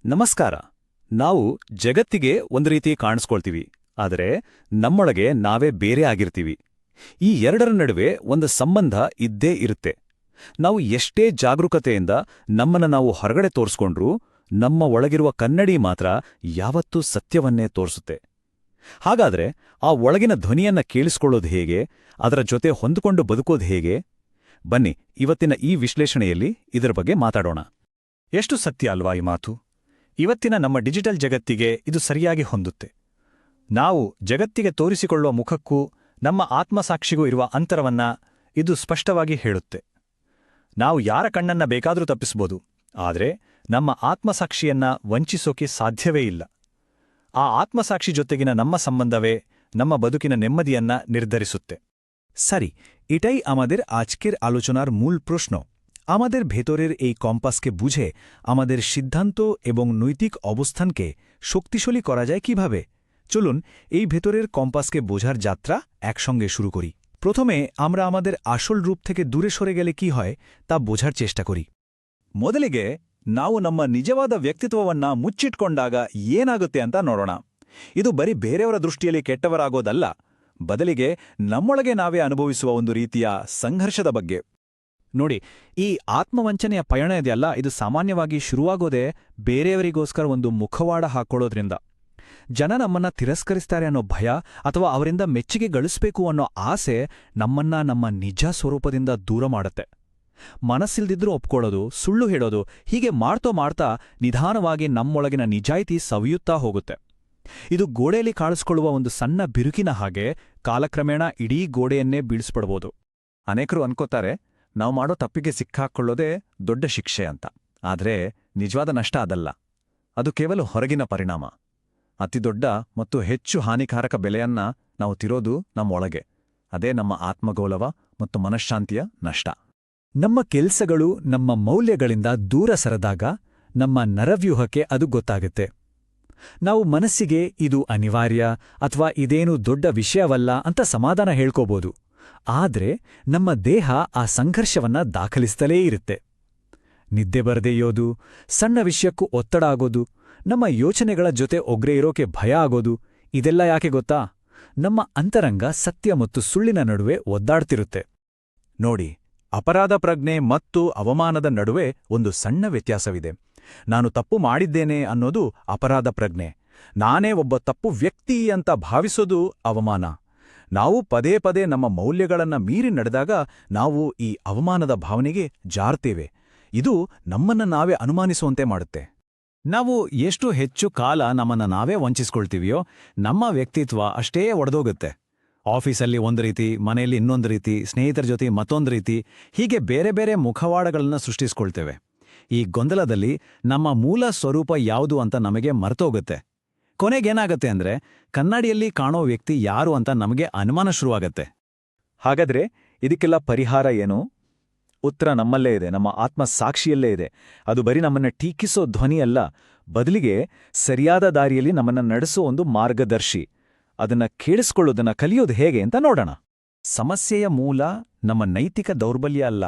ನಮಸ್ಕಾರ. ನಾವು ಜಗತ್ತಿಗೆ ಒಂದು ರೀತಿ ಕಾಣಿಸ್ಕೊಳ್ತೀವಿ, ಆದರೆ ನಮ್ಮೊಳಗೆ ನಾವೇ ಬೇರೆ ಆಗಿರ್ತೀವಿ. ಈ ಎರಡರ ನಡುವೆ ಒಂದು ಸಂಬಂಧ ಇದ್ದೇ ಇರುತ್ತೆ. ನಾವು ಎಷ್ಟೇ ಜಾಗರೂಕತೆಯಿಂದ ನಮ್ಮನ್ನು ನಾವು ಹೊರಗಡೆ ತೋರಿಸ್ಕೊಂಡ್ರೂ ನಮ್ಮ ಒಳಗಿರುವ ಕನ್ನಡಿ ಮಾತ್ರ ಯಾವತ್ತೂ ಸತ್ಯವನ್ನೇ ತೋರಿಸುತ್ತೆ. ಹಾಗಾದ್ರೆ ಆ ಒಳಗಿನ ಧ್ವನಿಯನ್ನ ಕೇಳಿಸ್ಕೊಳ್ಳೋದು ಹೇಗೆ, ಅದರ ಜೊತೆ ಹೊಂದಿಕೊಂಡು ಬದುಕೋದು ಹೇಗೆ? ಬನ್ನಿ, ಇವತ್ತಿನ ಈ ವಿಶ್ಲೇಷಣೆಯಲ್ಲಿ ಇದರ ಬಗ್ಗೆ ಮಾತಾಡೋಣ. ಎಷ್ಟು ಸತ್ಯ ಅಲ್ವಾ ಈ ಮಾತು? ಇವತ್ತಿನ ನಮ್ಮ ಡಿಜಿಟಲ್ ಜಗತ್ತಿಗೆ ಇದು ಸರಿಯಾಗಿ ಹೊಂದುತ್ತೆ. ನಾವು ಜಗತ್ತಿಗೆ ತೋರಿಸಿಕೊಳ್ಳುವ ಮುಖಕ್ಕೂ ನಮ್ಮ ಆತ್ಮಸಾಕ್ಷಿಗೂ ಇರುವ ಅಂತರವನ್ನ ಇದು ಸ್ಪಷ್ಟವಾಗಿ ಹೇಳುತ್ತೆ. ನಾವು ಯಾರ ಕಣ್ಣನ್ನ ಬೇಕಾದರೂ ತಪ್ಪಿಸ್ಬೋದು, ಆದರೆ ನಮ್ಮ ಆತ್ಮಸಾಕ್ಷಿಯನ್ನ ವಂಚಿಸೋಕೆ ಸಾಧ್ಯವೇ ಇಲ್ಲ. ಆ ಆತ್ಮಸಾಕ್ಷಿ ಜೊತೆಗಿನ ನಮ್ಮ ಸಂಬಂಧವೇ ನಮ್ಮ ಬದುಕಿನ নেম্মদিಯನ್ನ ನಿರ್ಧರಿಸುತ್ತೆ. সারি, এটাই আমাদের আজকের আলোচনার মূল প্রশ্ন। আমাদের ভেতরের এই কম্পাসকে বুঝে আমাদের সিদ্ধান্ত এবং নৈতিক অবস্থানকে শক্তিশালী করা যায় কিভাবে? চলুন এই ভেতরের কম্পাসকে বোঝার যাত্রা একসঙ্গে শুরু করি। প্রথমে আমরা আমাদের আসল রূপ থেকে দূরে সরে গেলে কি হয় তা বোঝার চেষ্টা করি। ಮೊದಲಿಗೆ ನಾವು ನಮ್ಮ ನಿಜವಾದ ವ್ಯಕ್ತಿತ್ವವನ್ನ ಮುಚ್ಚಿಟ್ಕೊಂಡಾಗ ಏನಾಗುತ್ತೆ ಅಂತ ನೋಡೋಣ. ಇದು ಬರೀ ಬೇರೆಯವರ ದೃಷ್ಟಿಯಲ್ಲಿ ಕೆಟ್ಟವರಾಗೋದಲ್ಲ, ಬದಲಿಗೆ ನಮ್ಮೊಳಗೆ ನಾವೇ ಅನುಭವಿಸುವ ಒಂದು ರೀತಿಯ ಸಂಘರ್ಷದ ಬಗ್ಗೆ. ನೋಡಿ, ಈ ಆತ್ಮವಂಚನೆಯ ಪಯಣ ಇದೆಯಲ್ಲ, ಇದು ಸಾಮಾನ್ಯವಾಗಿ ಶುರುವಾಗೋದೇ ಬೇರೆಯವರಿಗೋಸ್ಕರ ಒಂದು ಮುಖವಾಡ ಹಾಕೊಳ್ಳೋದ್ರಿಂದ. ಜನ ನಮ್ಮನ್ನ ತಿರಸ್ಕರಿಸ್ತಾರೆ ಅನ್ನೋ ಭಯ ಅಥವಾ ಅವರಿಂದ ಮೆಚ್ಚುಗೆ ಗಳಿಸ್ಬೇಕು ಅನ್ನೋ ಆಸೆ ನಮ್ಮನ್ನ ನಮ್ಮ ನಿಜ ಸ್ವರೂಪದಿಂದ ದೂರ ಮಾಡುತ್ತೆ. ಮನಸ್ಸಿಲ್ದಿದ್ರೂ ಒಪ್ಕೊಳ್ಳೋದು, ಸುಳ್ಳು ಹೇಳೋದು, ಹೀಗೆ ಮಾಡ್ತಾ ನಿಧಾನವಾಗಿ ನಮ್ಮೊಳಗಿನ ನಿಜಾಯಿತಿ ಸವಿಯುತ್ತಾ ಹೋಗುತ್ತೆ. ಇದು ಗೋಡೆಯಲ್ಲಿ ಕಾಣಿಸ್ಕೊಳ್ಳುವ ಒಂದು ಸಣ್ಣ ಬಿರುಕಿನ ಹಾಗೆ ಕಾಲಕ್ರಮೇಣ ಇಡೀ ಗೋಡೆಯನ್ನೇ ಬೀಳಿಸ್ಬಿಡ್ಬೋದು. ಅನೇಕರು ಅನ್ಕೋತಾರೆ ನಾವು ಮಾಡೋ ತಪ್ಪಿಗೆ ಸಿಕ್ಕಾಕೊಳ್ಳೋದೇ ದೊಡ್ಡ ಶಿಕ್ಷೆ ಅಂತ. ಆದರೆ ನಿಜವಾದ ನಷ್ಟ ಅದಲ್ಲ, ಅದು ಕೇವಲ ಹೊರಗಿನ ಪರಿಣಾಮ. ಅತಿದೊಡ್ಡ ಮತ್ತು ಹೆಚ್ಚು ಹಾನಿಕಾರಕ ಬೆಲೆಯನ್ನ ನಾವು ತಿರೋದು ನಮ್ಮೊಳಗೆ. ಅದೇ ನಮ್ಮ ಆತ್ಮಗೌರವ ಮತ್ತು ಮನಃಶಾಂತಿಯ ನಷ್ಟ. ನಮ್ಮ ಕೆಲ್ಸಗಳು ನಮ್ಮ ಮೌಲ್ಯಗಳಿಂದ ದೂರ ಸರದಾಗ ನಮ್ಮ ನರವ್ಯೂಹಕ್ಕೆ ಅದು ಗೊತ್ತಾಗುತ್ತೆ. ನಾವು ಮನಸ್ಸಿಗೆ ಇದು ಅನಿವಾರ್ಯ ಅಥವಾ ಇದೇನು ದೊಡ್ಡ ವಿಷಯವಲ್ಲ ಅಂತ ಸಮಾಧಾನ ಹೇಳ್ಕೋಬೋದು, ಆದ್ರೆ ನಮ್ಮ ದೇಹ ಆ ಸಂಘರ್ಷವನ್ನ ದಾಖಲಿಸ್ತಲೇ ಇರುತ್ತೆ. ನಿದ್ದೆ ಬರದೆಯೋದು, ಸಣ್ಣ ವಿಷಯಕ್ಕೂ ಒತ್ತಡ ಆಗೋದು, ನಮ್ಮ ಯೋಚನೆಗಳ ಜೊತೆ ಒಗ್ರೆ ಇರೋಕೆ ಭಯ ಆಗೋದು, ಇದೆಲ್ಲ ಯಾಕೆ ಗೊತ್ತಾ? ನಮ್ಮ ಅಂತರಂಗ ಸತ್ಯ ಮತ್ತು ಸುಳ್ಳಿನ ನಡುವೆ ಒದ್ದಾಡ್ತಿರುತ್ತೆ. ನೋಡಿ, ಅಪರಾಧ ಪ್ರಜ್ಞೆ ಮತ್ತು ಅವಮಾನದ ನಡುವೆ ಒಂದು ಸಣ್ಣ ವ್ಯತ್ಯಾಸವಿದೆ. ನಾನು ತಪ್ಪು ಮಾಡಿದ್ದೇನೆ ಅನ್ನೋದು ಅಪರಾಧ ಪ್ರಜ್ಞೆ. ನಾನೇ ಒಬ್ಬ ತಪ್ಪು ವ್ಯಕ್ತಿ ಅಂತ ಭಾವಿಸೋದು ಅವಮಾನ. ನಾವು ಪದೇ ಪದೇ ನಮ್ಮ ಮೌಲ್ಯಗಳನ್ನ ಮೀರಿ ನಡೆದಾಗ ನಾವು ಈ ಅವಮಾನದ ಭಾವನೆಗೆ ಜಾರ್ತೇವೆ. ಇದು ನಮ್ಮನ್ನ ನಾವೇ ಅನುಮಾನಿಸುವಂತೆ ಮಾಡುತ್ತೆ. ನಾವು ಎಷ್ಟು ಹೆಚ್ಚು ಕಾಲ ನಮ್ಮನ್ನು ನಾವೇ ವಂಚಿಸ್ಕೊಳ್ತೀವಿಯೋ ನಮ್ಮ ವ್ಯಕ್ತಿತ್ವ ಅಷ್ಟೇ ಒಡೆದೋಗುತ್ತೆ. ಆಫೀಸಲ್ಲಿ ಒಂದು ರೀತಿ, ಮನೆಯಲ್ಲಿ ಇನ್ನೊಂದು ರೀತಿ, ಸ್ನೇಹಿತರ ಜೊತೆ ಮತ್ತೊಂದು ರೀತಿ, ಹೀಗೆ ಬೇರೆ ಬೇರೆ ಮುಖವಾಡಗಳನ್ನು ಸೃಷ್ಟಿಸ್ಕೊಳ್ತೇವೆ. ಈ ಗೊಂದಲದಲ್ಲಿ ನಮ್ಮ ಮೂಲ ಸ್ವರೂಪ ಯಾವುದು ಅಂತ ನಮಗೆ ಮರ್ತೋಗುತ್ತೆ. ಕೊನೆಗೇನಾಗತ್ತೆ ಅಂದ್ರೆ ಕನ್ನಡಿಯಲ್ಲಿ ಕಾಣೋ ವ್ಯಕ್ತಿ ಯಾರು ಅಂತ ನಮಗೆ ಅನುಮಾನ ಶುರುವಾಗತ್ತೆ. ಹಾಗಾದ್ರೆ ಇದಕ್ಕೆಲ್ಲ ಪರಿಹಾರ ಏನು? ಉತ್ತರ ನಮ್ಮಲ್ಲೇ ಇದೆ, ನಮ್ಮ ಆತ್ಮಸಾಕ್ಷಿಯಲ್ಲೇ ಇದೆ. ಅದು ಬರೀ ನಮ್ಮನ್ನ ಟೀಕಿಸೋ ಧ್ವನಿಯಲ್ಲ, ಬದಲಿಗೆ ಸರಿಯಾದ ದಾರಿಯಲ್ಲಿ ನಮ್ಮನ್ನ ನಡೆಸೋ ಒಂದು ಮಾರ್ಗದರ್ಶಿ. ಅದನ್ನ ಕೇಳಿಸ್ಕೊಳ್ಳೋದನ್ನ ಕಲಿಯೋದು ಹೇಗೆ ಅಂತ ನೋಡೋಣ. ಸಮಸ್ಯೆಯ ಮೂಲ ನಮ್ಮ ನೈತಿಕ ದೌರ್ಬಲ್ಯ ಅಲ್ಲ,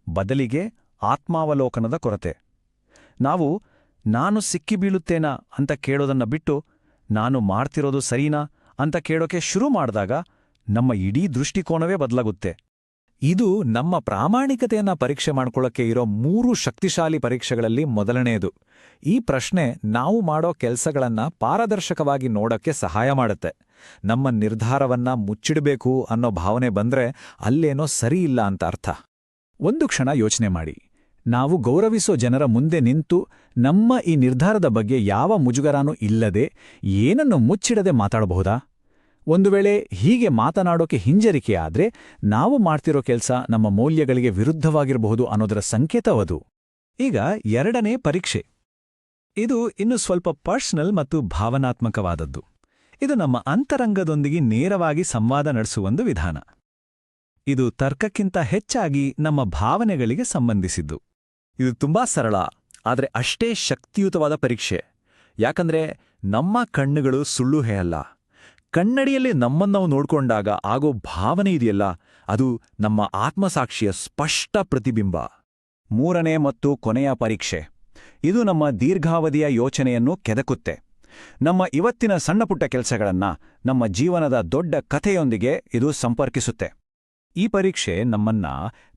ಬದಲಿಗೆ ಆತ್ಮಾವಲೋಕನದ ಕೊರತೆ. ನಾವು ನಾನು ಸಿಕ್ಕಿಬೀಳುತ್ತೇನಾ ಅಂತ ಕೇಳೋದನ್ನ ಬಿಟ್ಟು ನಾನು ಮಾಡ್ತಿರೋದು ಸರಿನಾ ಅಂತ ಕೇಳೋಕೆ ಶುರು ಮಾಡಿದಾಗ ನಮ್ಮ ಇಡೀ ದೃಷ್ಟಿಕೋನವೇ ಬದಲಾಗುತ್ತೆ. ಇದು ನಮ್ಮ ಪ್ರಾಮಾಣಿಕತೆಯನ್ನ ಪರೀಕ್ಷೆ ಮಾಡ್ಕೊಳ್ಳೋಕ್ಕೆ ಇರೋ 3 ಶಕ್ತಿಶಾಲಿ ಪರೀಕ್ಷೆಗಳಲ್ಲಿ ಮೊದಲನೆಯದು. ಈ ಪ್ರಶ್ನೆ ನಾವು ಮಾಡೋ ಕೆಲಸಗಳನ್ನ ಪಾರದರ್ಶಕವಾಗಿ ನೋಡೋಕ್ಕೆ ಸಹಾಯ ಮಾಡುತ್ತೆ. ನಮ್ಮ ನಿರ್ಧಾರವನ್ನ ಮುಚ್ಚಿಡಬೇಕು ಅನ್ನೋ ಭಾವನೆ ಬಂದ್ರೆ ಅಲ್ಲೇನೋ ಸರಿಯಿಲ್ಲ ಅಂತ ಅರ್ಥ. ಒಂದು ಕ್ಷಣ ಯೋಚನೆ ಮಾಡಿ, ನಾವು ಗೌರವಿಸೋ ಜನರ ಮುಂದೆ ನಿಂತು ನಮ್ಮ ಈ ನಿರ್ಧಾರದ ಬಗ್ಗೆ ಯಾವ ಮುಜುಗರಾನೂ ಇಲ್ಲದೆ ಏನನ್ನು ಮುಚ್ಚಿಡದೆ ಮಾತಾಡಬಹುದಾ? ಒಂದು ವೇಳೆ ಹೀಗೆ ಮಾತನಾಡೋಕೆ ಹಿಂಜರಿಕೆ ಆದ್ರೆ ನಾವು ಮಾಡ್ತಿರೋ ಕೆಲಸ ನಮ್ಮ ಮೌಲ್ಯಗಳಿಗೆ ವಿರುದ್ಧವಾಗಿರಬಹುದು ಅನ್ನೋದರ ಸಂಕೇತವದು. ಈಗ ಎರಡನೇ ಪರೀಕ್ಷೆ. ಇದು ಇನ್ನು ಸ್ವಲ್ಪ ಪರ್ಸನಲ್ ಮತ್ತು ಭಾವನಾತ್ಮಕವಾದದ್ದು. ಇದು ನಮ್ಮ ಅಂತರಂಗದೊಂದಿಗೆ ನೇರವಾಗಿ ಸಂವಾದ ನಡೆಸುವ ಒಂದು ವಿಧಾನ. ಇದು ತರ್ಕಕ್ಕಿಂತ ಹೆಚ್ಚಾಗಿ ನಮ್ಮ ಭಾವನೆಗಳಿಗೆ ಸಂಬಂಧಿಸಿದ್ದು. ಇದು ತುಂಬಾ ಸರಳ, ಆದರೆ ಅಷ್ಟೇ ಶಕ್ತಿಯುತವಾದ ಪರೀಕ್ಷೆ. ಯಾಕಂದ್ರೆ ನಮ್ಮ ಕಣ್ಣುಗಳು ಸುಳ್ಳು ಹೇಳಲ್ಲ. ಕನ್ನಡಿಯಲ್ಲಿ ನಮ್ಮನ್ನವು ನೋಡ್ಕೊಂಡಾಗ ಆಗೋ ಭಾವನೆ ಇದೆಯಲ್ಲ, ಅದು ನಮ್ಮ ಆತ್ಮಸಾಕ್ಷಿಯ ಸ್ಪಷ್ಟ ಪ್ರತಿಬಿಂಬ. ಮೂರನೇ ಮತ್ತು ಕೊನೆಯ ಪರೀಕ್ಷೆ. ಇದು ನಮ್ಮ ದೀರ್ಘಾವಧಿಯ ಯೋಚನೆಯನ್ನು ಕೆದಕುತ್ತೆ. ನಮ್ಮ ಇವತ್ತಿನ ಸಣ್ಣಪುಟ್ಟ ಕೆಲಸಗಳನ್ನ ನಮ್ಮ ಜೀವನದ ದೊಡ್ಡ ಕಥೆಯೊಂದಿಗೆ ಇದು ಸಂಪರ್ಕಿಸುತ್ತೆ. ಈ ಪರೀಕ್ಷೆ ನಮ್ಮನ್ನ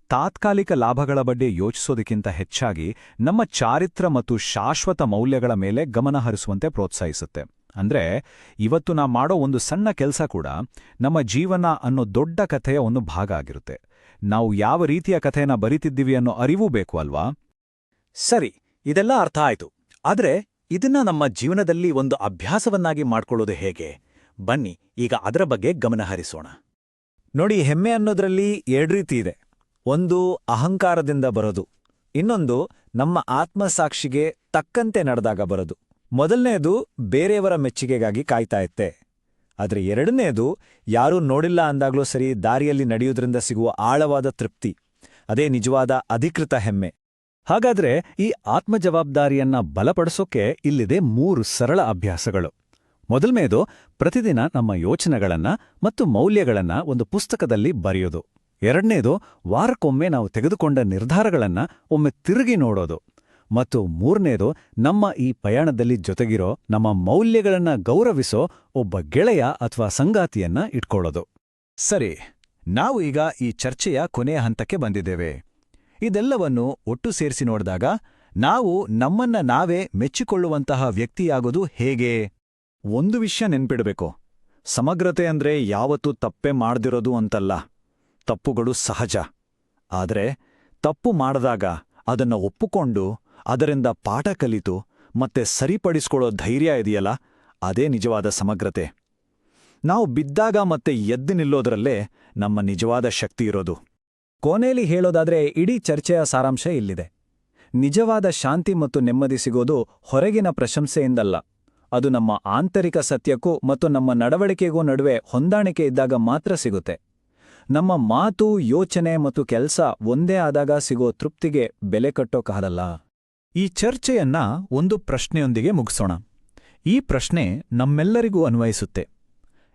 ತಾತ್ಕಾಲಿಕ ಲಾಭಗಳ ಬಗ್ಗೆ ಯೋಚಿಸೋದಕ್ಕಿಂತ ಹೆಚ್ಚಾಗಿ ನಮ್ಮ ಚಾರಿತ್ರ ಮತ್ತು ಶಾಶ್ವತ ಮೌಲ್ಯಗಳ ಮೇಲೆ ಗಮನ ಹರಿಸುವಂತೆ ಪ್ರೋತ್ಸಾಹಿಸುತ್ತೆ. ಅಂದ್ರೆ ಇವತ್ತು ನಾ ಮಾಡೋ ಒಂದು ಸಣ್ಣ ಕೆಲಸ ಕೂಡ ನಮ್ಮ ಜೀವನ ಅನ್ನೋ ದೊಡ್ಡ ಕಥೆಯ ಒಂದು ಭಾಗ ಆಗಿರುತ್ತೆ. ನಾವು ಯಾವ ರೀತಿಯ ಕಥೆಯನ್ನ ಬರೀತಿದ್ದೀವಿ ಅನ್ನೋ ಅರಿವೂ ಬೇಕು ಅಲ್ವಾ? ಸರಿ, ಇದೆಲ್ಲ ಅರ್ಥ ಆಯ್ತು. ಆದ್ರೆ ಇದನ್ನ ನಮ್ಮ ಜೀವನದಲ್ಲಿ ಒಂದು ಅಭ್ಯಾಸವನ್ನಾಗಿ ಮಾಡ್ಕೊಳ್ಳೋದು ಹೇಗೆ? ಬನ್ನಿ ಈಗ ಅದರ ಬಗ್ಗೆ ಗಮನ ಹರಿಸೋಣ. ನೋಡಿ, ಹೆಮ್ಮೆ ಅನ್ನೋದ್ರಲ್ಲಿ 2 ರೀತಿ ಇದೆ. ಒಂದು ಅಹಂಕಾರದಿಂದ ಬರೋದು, ಇನ್ನೊಂದು ನಮ್ಮ ಆತ್ಮಸಾಕ್ಷಿಗೆ ತಕ್ಕಂತೆ ನಡೆದಾಗ ಬರೋದು. ಮೊದಲನೇದು ಬೇರೆಯವರ ಮೆಚ್ಚುಗೆಗಾಗಿ ಕಾಯ್ತಾ ಇತ್ತೆ. ಆದ್ರೆ ಎರಡನೇದು ಯಾರೂ ನೋಡಿಲ್ಲ ಅಂದಾಗ್ಲೂ ಸರಿ ದಾರಿಯಲ್ಲಿ ನಡೆಯುವುದರಿಂದ ಸಿಗುವ ಆಳವಾದ ತೃಪ್ತಿ. ಅದೇ ನಿಜವಾದ ಅಧಿಕೃತ ಹೆಮ್ಮೆ. ಹಾಗಾದ್ರೆ ಈ ಆತ್ಮಜವಾಬ್ದಾರಿಯನ್ನ ಬಲಪಡಿಸೋಕೆ ಇಲ್ಲಿದೆ 3 ಸರಳ ಅಭ್ಯಾಸಗಳು. ಮೊದಲನೇದು, ಪ್ರತಿದಿನ ನಮ್ಮ ಯೋಚನೆಗಳನ್ನ ಮತ್ತು ಮೌಲ್ಯಗಳನ್ನ ಒಂದು ಪುಸ್ತಕದಲ್ಲಿ ಬರೆಯೋದು. ಎರಡನೇದು, ವಾರಕ್ಕೊಮ್ಮೆ ನಾವು ತೆಗೆದುಕೊಂಡ ನಿರ್ಧಾರಗಳನ್ನ ಒಮ್ಮೆ ತಿರುಗಿ ನೋಡೋದು. ಮತ್ತು ಮೂರನೇದು, ನಮ್ಮ ಈ ಪಯಣದಲ್ಲಿ ಜೊತೆಗಿರೋ ನಮ್ಮ ಮೌಲ್ಯಗಳನ್ನ ಗೌರವಿಸೋ ಒಬ್ಬ ಗೆಳೆಯ ಅಥವಾ ಸಂಗಾತಿಯನ್ನ ಇಟ್ಕೊಳ್ಳೋದು. ಸರಿ, ನಾವು ಈಗ ಈ ಚರ್ಚೆಯ ಕೊನೆಯ ಹಂತಕ್ಕೆ ಬಂದಿದ್ದೇವೆ. ಇದೆಲ್ಲವನ್ನು ಒಟ್ಟು ಸೇರಿಸಿ ನೋಡಿದಾಗ ನಾವು ನಮ್ಮನ್ನ ನಾವೇ ಮೆಚ್ಚಿಕೊಳ್ಳುವಂತಹ ವ್ಯಕ್ತಿಯಾಗೋದು ಹೇಗೆ? ಒಂದು ವಿಷಯ ನೆನ್ಪಿಡ್ಬೇಕು, ಸಮಗ್ರತೆ ಅಂದ್ರೆ ಯಾವತ್ತೂ ತಪ್ಪೇ ಮಾಡ್ದಿರೋದು ಅಂತಲ್ಲ. ತಪ್ಪುಗಳು ಸಹಜ. ಆದ್ರೆ ತಪ್ಪು ಮಾಡಿದಾಗ ಅದನ್ನ ಒಪ್ಪುಕೊಂಡು ಅದರಿಂದ ಪಾಠ ಕಲಿತು ಮತ್ತೆ ಸರಿಪಡಿಸ್ಕೊಳ್ಳೋ ಧೈರ್ಯ ಇದೆಯಲ್ಲ, ಅದೇ ನಿಜವಾದ ಸಮಗ್ರತೆ. ನಾವು ಬಿದ್ದಾಗ ಮತ್ತೆ ಎದ್ದು ನಿಲ್ಲೋದ್ರಲ್ಲೇ ನಮ್ಮ ನಿಜವಾದ ಶಕ್ತಿ ಇರೋದು. ಕೊನೆಯಲ್ಲಿ ಹೇಳೋದಾದ್ರೆ ಇಡೀ ಚರ್ಚೆಯ ಸಾರಾಂಶ ಇಲ್ಲಿದೆ. ನಿಜವಾದ ಶಾಂತಿ ಮತ್ತು ನೆಮ್ಮದಿ ಸಿಗೋದು ಹೊರಗಿನ ಪ್ರಶಂಸೆಯಿಂದಲ್ಲ, ಅದು ನಮ್ಮ ಆಂತರಿಕ ಸತ್ಯಕ್ಕೂ ಮತ್ತು ನಮ್ಮ ನಡವಳಿಕೆಗೂ ನಡುವೆ ಹೊಂದಾಣಿಕೆ ಇದ್ದಾಗ ಮಾತ್ರ ಸಿಗುತ್ತೆ. ನಮ್ಮ ಮಾತು, ಯೋಚನೆ ಮತ್ತು ಕೆಲಸ ಒಂದೇ ಆದಾಗ ಸಿಗೋ ತೃಪ್ತಿಗೆ ಬೆಲೆ ಕಟ್ಟೋಕಾಗಲ್ಲ. ಈ ಚರ್ಚೆಯನ್ನ ಒಂದು ಪ್ರಶ್ನೆಯೊಂದಿಗೆ ಮುಗಿಸೋಣ. ಈ ಪ್ರಶ್ನೆ ನಮ್ಮೆಲ್ಲರಿಗೂ ಅನ್ವಯಿಸುತ್ತೆ.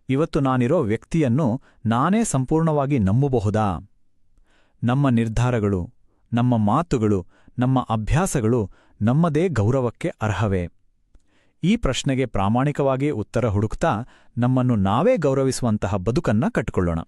ಇವತ್ತು ನಾನಿರೋ ವ್ಯಕ್ತಿಯನ್ನು ನಾನೇ ಸಂಪೂರ್ಣವಾಗಿ ನಂಬಬಹುದಾ? ನಮ್ಮ ನಿರ್ಧಾರಗಳು, ನಮ್ಮ ಮಾತುಗಳು, ನಮ್ಮ ಅಭ್ಯಾಸಗಳು ನಮ್ಮದೇ ಗೌರವಕ್ಕೆ ಅರ್ಹವೇ? ಈ ಪ್ರಶ್ನೆಗೆ ಪ್ರಾಮಾಣಿಕವಾಗಿ ಉತ್ತರ ಹುಡುಕ್ತಾ ನಮ್ಮನ್ನು ನಾವೇ ಗೌರವಿಸುವಂತಹ ಬದುಕನ್ನ ಕಟ್ಟಿಕೊಳ್ಳೋಣ.